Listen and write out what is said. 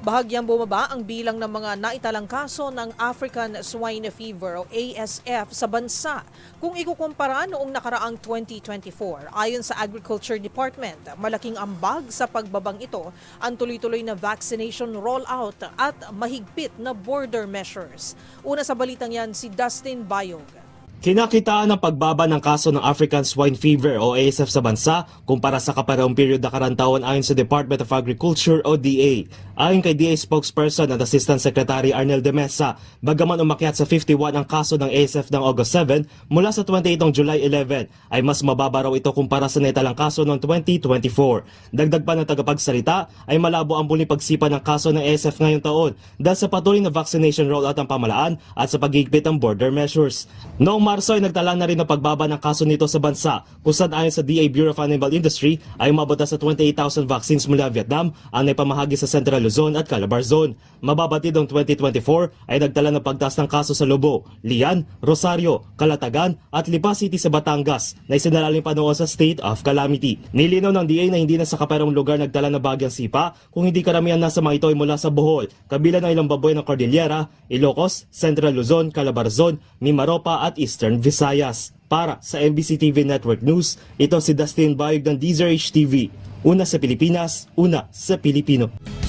Bahagyang bumaba ang bilang ng mga naitalang kaso ng African Swine Fever o ASF sa bansa kung ikukumpara noong nakaraang 2024. Ayon sa Agriculture Department, malaking ambag sa pagbabang ito ang tuloy-tuloy na vaccination rollout at mahigpit na border measures. Una sa balitang yan si Dustin Bayog. Kinakitaan ng pagbaba ng kaso ng African Swine Fever o ASF sa bansa kumpara sa kaparehong period na karantaon ayon sa Department of Agriculture o DA. Ayon kay DA spokesperson at Assistant Secretary Arnel de Mesa, bagaman umakyat sa 51 ang kaso ng ASF ng August 7 mula sa 28 July 11 ay mas mababa raw ito kumpara sa naitalang kaso noong 2024. Dagdag pa ng tagapagsalita ay malabo ang muling pagsipa ng kaso ng ASF ngayong taon dahil sa patuloy na vaccination rollout ng pamahalaan at sa paghihigpit ng border measures. Noong Marso ay nagtala na rin ng pagbaba ng kaso nito sa bansa kung saan ayon sa DA Bureau of Animal Industry ay umabot na sa 28,000 vaccines mula Vietnam ang naipamahagi sa Central Luzon at Calabar Zone. Mababatid noong 2024 ay nagtala ng pagtaas ng kaso sa Lobo, Lian, Rosario, Calatagan at Lipa City sa Batangas na isinalalim pa noon sa state of calamity. Nilinaw ng DA na hindi na sa kaparehong lugar nagtala ng bagyang sipa kung hindi karamihan na sa mga ito ay mula sa Bohol, kabila ng ilang baboy ng Cordillera, Ilocos, Central Luzon, Calabar Zone, Mimaropa at Eastern Visayas. Para sa MBC TV Network News, ito si Dustin Bayog ng DZRH TV. Una sa Pilipinas, una sa Pilipino.